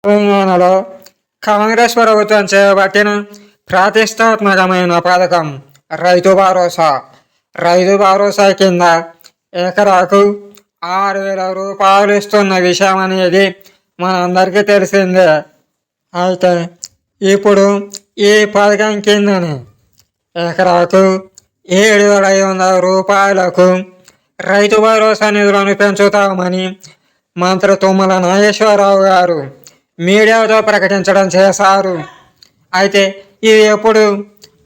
తెలంగాణలో కాంగ్రెస్ ప్రభుత్వం చేపట్టిన ప్రతిష్టాత్మకమైన పథకం రైతు భరోసా. రైతు భరోసా కింద ఎకరాకు 6,000 రూపాయలు ఇస్తున్న విషయం అనేది మనందరికీ తెలిసిందే. అయితే ఇప్పుడు ఈ పథకం కిందని ఎకరాకు 7,500 రూపాయలకు రైతు భరోసా నిధులను పెంచుతామని మంత్రి తుమ్మల నాగేశ్వరరావు గారు మీడియాతో ప్రకటించడం చేశారు. అయితే ఇది ఎప్పుడు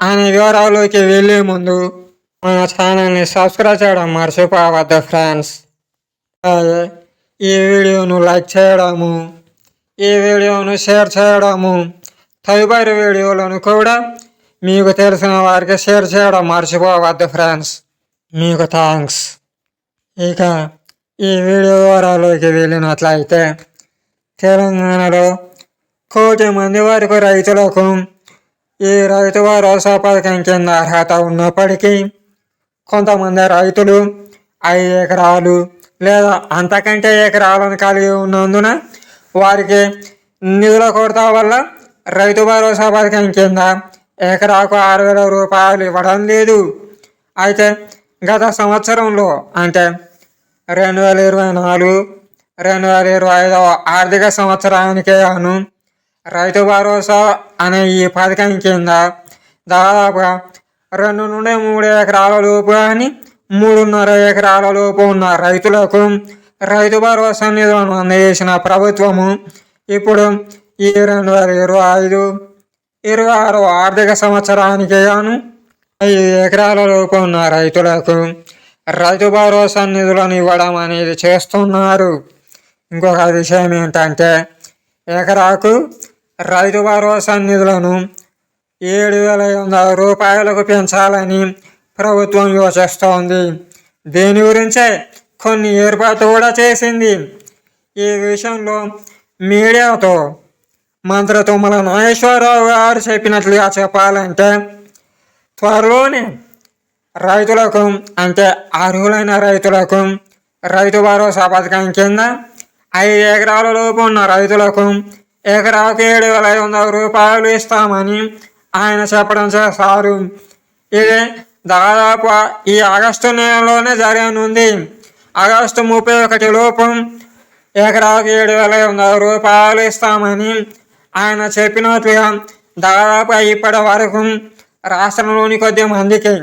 అనే వివరాల్లోకి వెళ్ళే ముందు మన ఛానల్ని సబ్స్క్రైబ్ చేయడం మర్చిపోవద్దు ఫ్రెండ్స్. అలాగే ఈ వీడియోను లైక్ చేయడము, ఈ వీడియోను షేర్ చేయడము, తదుపరి వీడియోలను కూడా మీకు తెలిసిన వారికి షేర్ చేయడం మర్చిపోవద్దు ఫ్రెండ్స్. మీకు థ్యాంక్స్. ఇక ఈ వీడియో వివరాల్లోకి వెళ్ళినట్లయితే తెలంగాణలో 1,00,00,000 మంది వరకు రైతులకు ఈ రైతు భరోసా పథకం కింద అర్హత ఉన్నప్పటికీ కొంతమంది రైతులు 5 ఎకరాలు లేదా అంతకంటే ఎకరాలను కలిగి ఉన్నందున వారికి నిధుల కొరత వల్ల రైతు భరోసా పథకం కింద ఎకరాకు 6,000 రూపాయలు ఇవ్వడం లేదు. అయితే గత సంవత్సరంలో అంటే 2024-2025 ఆర్థిక సంవత్సరానికే గాను రైతు భరోసా అనే ఈ పథకం కింద దాదాపుగా 2 నుండి 3 ఎకరాల లోపు కానీ 3.5 ఎకరాల లోపు ఉన్న రైతులకు రైతు భరోసా నిధులను అందజేసిన ప్రభుత్వము ఇప్పుడు ఈ 2025-26 ఆర్థిక సంవత్సరానికి గాను 5 ఎకరాల లోపు ఉన్న రైతులకు రైతు భరోసా నిధులను ఇవ్వడం అనేది చేస్తున్నారు. ఇంకొక విషయం ఏంటంటే ఎకరాకు రైతు భరోసా నిధులను 7,500 రూపాయలకు పెంచాలని ప్రభుత్వం యోచిస్తోంది. దీని గురించే కొన్ని ఏర్పాట్లు కూడా చేసింది. ఈ విషయంలో మీడియాతో మంత్రి తుమ్మల నాగేశ్వరరావు గారు చెప్పినట్లుగా చెప్పాలంటే త్వరలోనే రైతులకు అంటే అర్హులైన రైతులకు రైతు భరోసా పథకం కింద 5 ఎకరాల లోపు ఉన్న రైతులకు ఎకరాకు 7,500 రూపాయలు ఇస్తామని ఆయన చెప్పడం చేశారు. ఇది దాదాపు ఈ ఆగస్టు నెలలోనే జరగనుంది. ఆగస్టు 31 లోపు ఎకరాకు 7,500 రూపాయలు ఇస్తామని ఆయన చెప్పినట్లుగా దాదాపు ఇప్పటి వరకు రాష్ట్రంలోని కొద్ది మందికి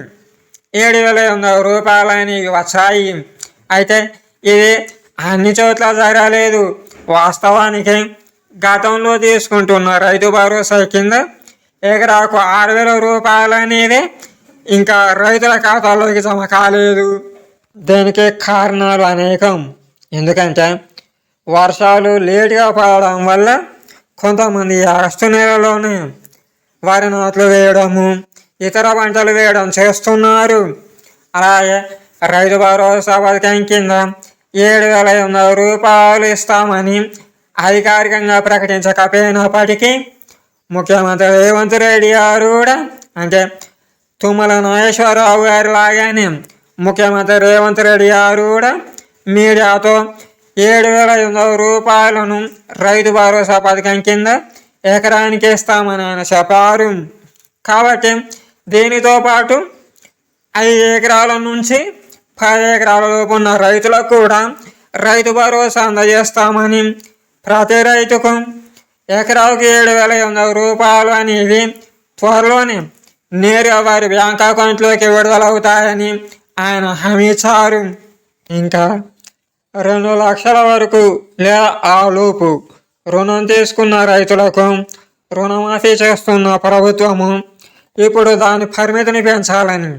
7,500 రూపాయలు అనేవి వచ్చాయి. అయితే ఇది అన్ని చోట్ల జరగలేదు. వాస్తవానికి గతంలో తీసుకుంటున్న రైతు భరోసా కింద ఎకరాకు 6,000 రూపాయలు అనేది ఇంకా రైతుల ఖాతాల్లోకి జమ కాలేదు. దీనికి కారణాలు అనేకం. ఎందుకంటే వర్షాలు లేటుగా పడడం వల్ల కొంతమంది ఆగస్టు నెలలోనే వరి నాట్లు వేయడము, ఇతర పంటలు వేయడం చేస్తున్నారు. అలాగే రైతు భరోసా పథకం కింద 7,500 రూపాయలు ఇస్తామని అధికారికంగా ప్రకటించకపోయినప్పటికీ ముఖ్యమంత్రి రేవంత్ రెడ్డి గారు కూడా అంటే తుమ్మల నాగేశ్వరరావు గారు లాగానే ముఖ్యమంత్రి రేవంత్ రెడ్డి గారు కూడా మీడియాతో 7,500 రూపాయలను రైతు భరోసా పథకం కింద ఎకరానికి ఇస్తామని ఆయన చెప్పారు. కాబట్టి దీనితో పాటు 5 ఎకరాల నుంచి 10 ఎకరాల లోపు ఉన్న రైతులకు కూడా రైతు భరోసా అందజేస్తామని ప్రతి రైతుకు ఎకరాకు 7,500 రూపాయలు అనేవి త్వరలోనే నేరుగా వారి బ్యాంక్ అకౌంట్లోకి విడుదలవుతాయని ఆయన హామీ ఇచ్చారు. ఇంకా 2 లక్షల వరకు లేదా ఆ లోపు రుణం తీసుకున్న రైతులకు రుణమాఫీ చేస్తున్న ప్రభుత్వము ఇప్పుడు దాని పరిమితిని పెంచాలని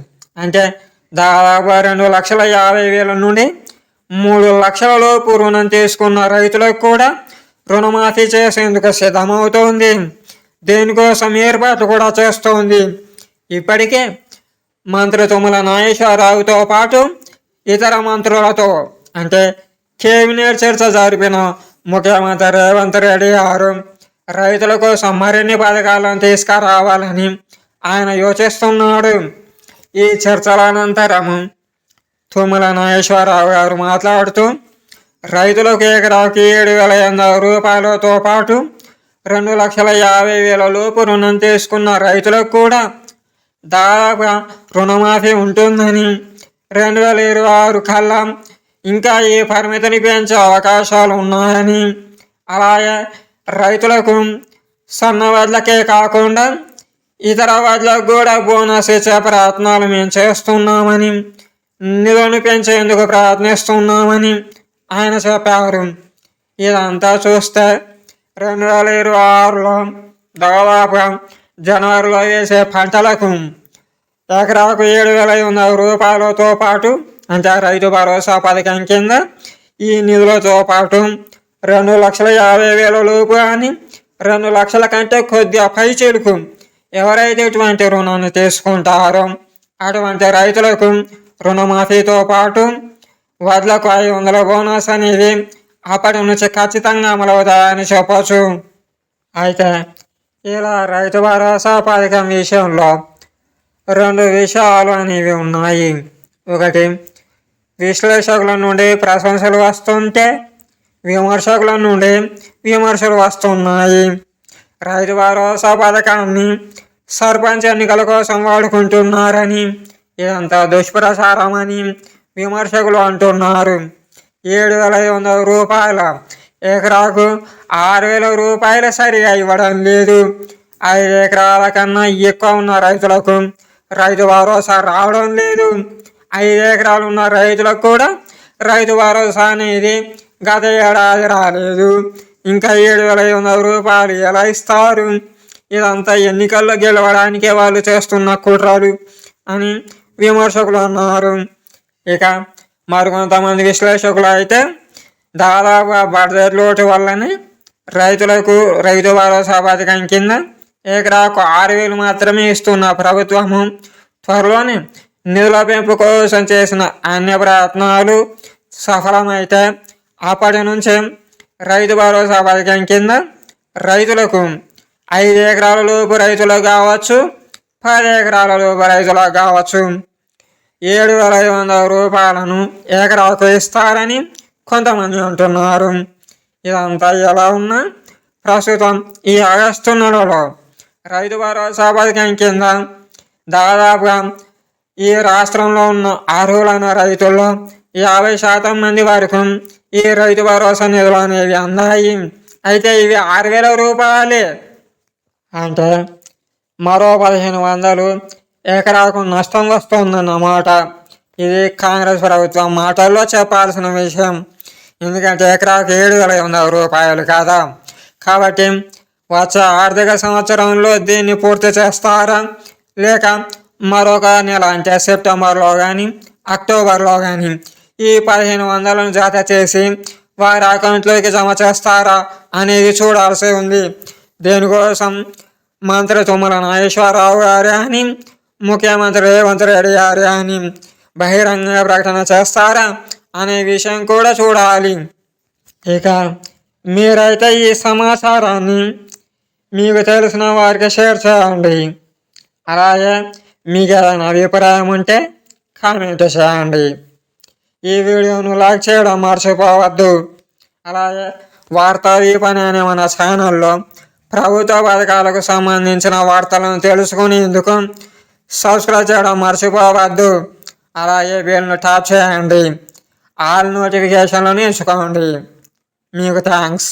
అంటే దాదాపు 2,50,000 నుండి 3 లక్షల లోపు రుణం తీసుకున్న రైతులకు కూడా రుణమాఫీ చేసేందుకు సిద్ధమవుతోంది. దీనికోసం ఏర్పాట్లు కూడా చేస్తోంది. ఇప్పటికే మంత్రి తుమ్మల నాగేశ్వరరావుతో పాటు ఇతర మంత్రులతో అంటే కేబినెట్ చర్చ జరిపిన ముఖ్యమంత్రి రేవంత్ రెడ్డి గారు రైతుల కోసం మరిన్ని పథకాలను తీసుకురావాలని ఆయన యోచిస్తున్నాడు. ఈ చర్చల అనంతరం తుమ్మల నాగేశ్వరరావు గారు మాట్లాడుతూ రైతులకు ఎకరాకి 7,500 రూపాయలతో పాటు 2,50,000 లోపు రుణం తీసుకున్న రైతులకు కూడా దాదాపుగా రుణమాఫీ ఉంటుందని 2026 కల్లా ఇంకా ఈ పరిమితిని పెంచే అవకాశాలు ఉన్నాయని, అలాగే రైతులకు సన్న వడ్లకే కాకుండా ఇతర వడ్లకు కూడా బోనస్ ఇచ్చే ప్రయత్నాలు మేము చేస్తున్నామని, నిధులను పెంచేందుకు ప్రయత్నిస్తున్నామని ఆయన చెప్పారు. ఇదంతా చూస్తే 2026లో దాదాపుగా జనవరిలో వేసే పంటలకు ఎకరాకు 7,500 రూపాయలతో పాటు, అంటే రైతు భరోసా పథకం కింద ఈ నిధులతో పాటు 2,50,000 లోపు అని 2 లక్షల కంటే కొద్దిగా పైచిలుకు ఎవరైతే ఇటువంటి రుణాన్ని తీసుకుంటారో అటువంటి రైతులకు రుణమాఫీతో పాటు వడ్లకు 500 బోనస్ అనేది అప్పటి నుంచి ఖచ్చితంగా అమలవుతాయని చెప్పచ్చు. అయితే ఇలా రైతు భరోసా పథకం విషయంలో 2 విషయాలు అనేవి ఉన్నాయి. ఒకటి, విశ్లేషకుల నుండి ప్రశంసలు వస్తుంటే విమర్శకుల నుండి విమర్శలు వస్తున్నాయి. రైతు భరోసా పథకాన్ని సర్పంచ్ ఎన్నికల కోసం వాడుకుంటున్నారని, ఇదంతా దుష్ప్రచారం అని విమర్శకులు అంటున్నారు. 7,500 రూపాయల ఎకరాకు 6,000 రూపాయలు సరిగా ఇవ్వడం లేదు. 5 ఎకరాల కన్నా ఎక్కువ ఉన్న రైతులకు రైతు భరోసా రావడం లేదు. 5 ఎకరాలు ఉన్న రైతులకు కూడా రైతు భరోసా అనేది గత ఏడాది రాలేదు. ఇంకా 7,500 రూపాయలు ఎలా ఇస్తారు? ఇదంతా ఎన్నికల్లో గెలవడానికే వాళ్ళు చేస్తున్న కుట్రలు అని విమర్శకులు అన్నారు. ఇక మరికొంతమంది విశ్లేషకులు అయితే దాదాపుగా బడ్జెట్ లోటు వల్లనే రైతులకు రైతు భరోసా పథకం కింద ఎకరాకు 6,000 మాత్రమే ఇస్తున్న ప్రభుత్వము త్వరలోనే నిధుల పెంపు కోసం చేసిన అన్ని ప్రయత్నాలు సఫలమైతే అప్పటి నుంచే రైతు భరోసా పథకం కింద రైతులకు 5 ఎకరాల లోపు రైతులకు కావచ్చు, 10 ఎకరాల లోపు రైతులకు కావచ్చు 7,500 రూపాయలను ఎకరాకు ఇస్తారని కొంతమంది అంటున్నారు. ఇదంతా ఎలా ఉన్నా ప్రస్తుతం ఈ ఆగస్టు నెలలో రైతు భరోసా పథకం కింద దాదాపుగా ఈ రాష్ట్రంలో ఉన్న అర్హులైన రైతుల్లో 50% మంది వరకు ఈ రైతు భరోసా నిధులు అనేవి అందాయి. అయితే ఇవి 6,000 రూపాయలే, అంటే మరో 1,500 ఎకరాకు నష్టం వస్తుందన్నమాట. ఇది కాంగ్రెస్ ప్రభుత్వం మాటల్లో చెప్పాల్సిన విషయం. ఎందుకంటే ఎకరాకు 7,500 రూపాయలు కాదా. కాబట్టి వచ్చే ఆర్థిక సంవత్సరంలో దీన్ని పూర్తి చేస్తారా, లేక మరొక నెల అంటే సెప్టెంబర్లో కానీ అక్టోబర్లో కానీ ఈ 1,500ను జత చేసి వారి అకౌంట్లోకి జమ చేస్తారా అనేది చూడాల్సి ఉంది. దీనికోసం మంత్రి తుమ్మల నాగేశ్వరరావు గారు అని ముఖ్యమంత్రి రేవంత్ రెడ్డి గారు అని బహిరంగ ప్రకటన చేస్తారా అనే విషయం కూడా చూడాలి. ఇక మీరైతే ఈ సమాచారాన్ని మీకు తెలిసిన వారికి షేర్ చేయండి. అలాగే మీకు ఏదైనా అభిప్రాయం ఉంటే కామెంట్ చేయండి. ఈ వీడియోను లైక్ చేయడం మర్చిపోవద్దు. అలాగే వార్తా దీపని అనే మన ఛానల్లో ప్రభుత్వ పథకాలకు సంబంధించిన వార్తలను తెలుసుకునేందుకు సబ్స్క్రైబ్ చేయడం మర్చిపోవద్దు. అలాగే బెల్ను ట్యాప్ చేయండి. ఆల్ నోటిఫికేషన్లను ఎంచుకోండి. మీకు థ్యాంక్స్.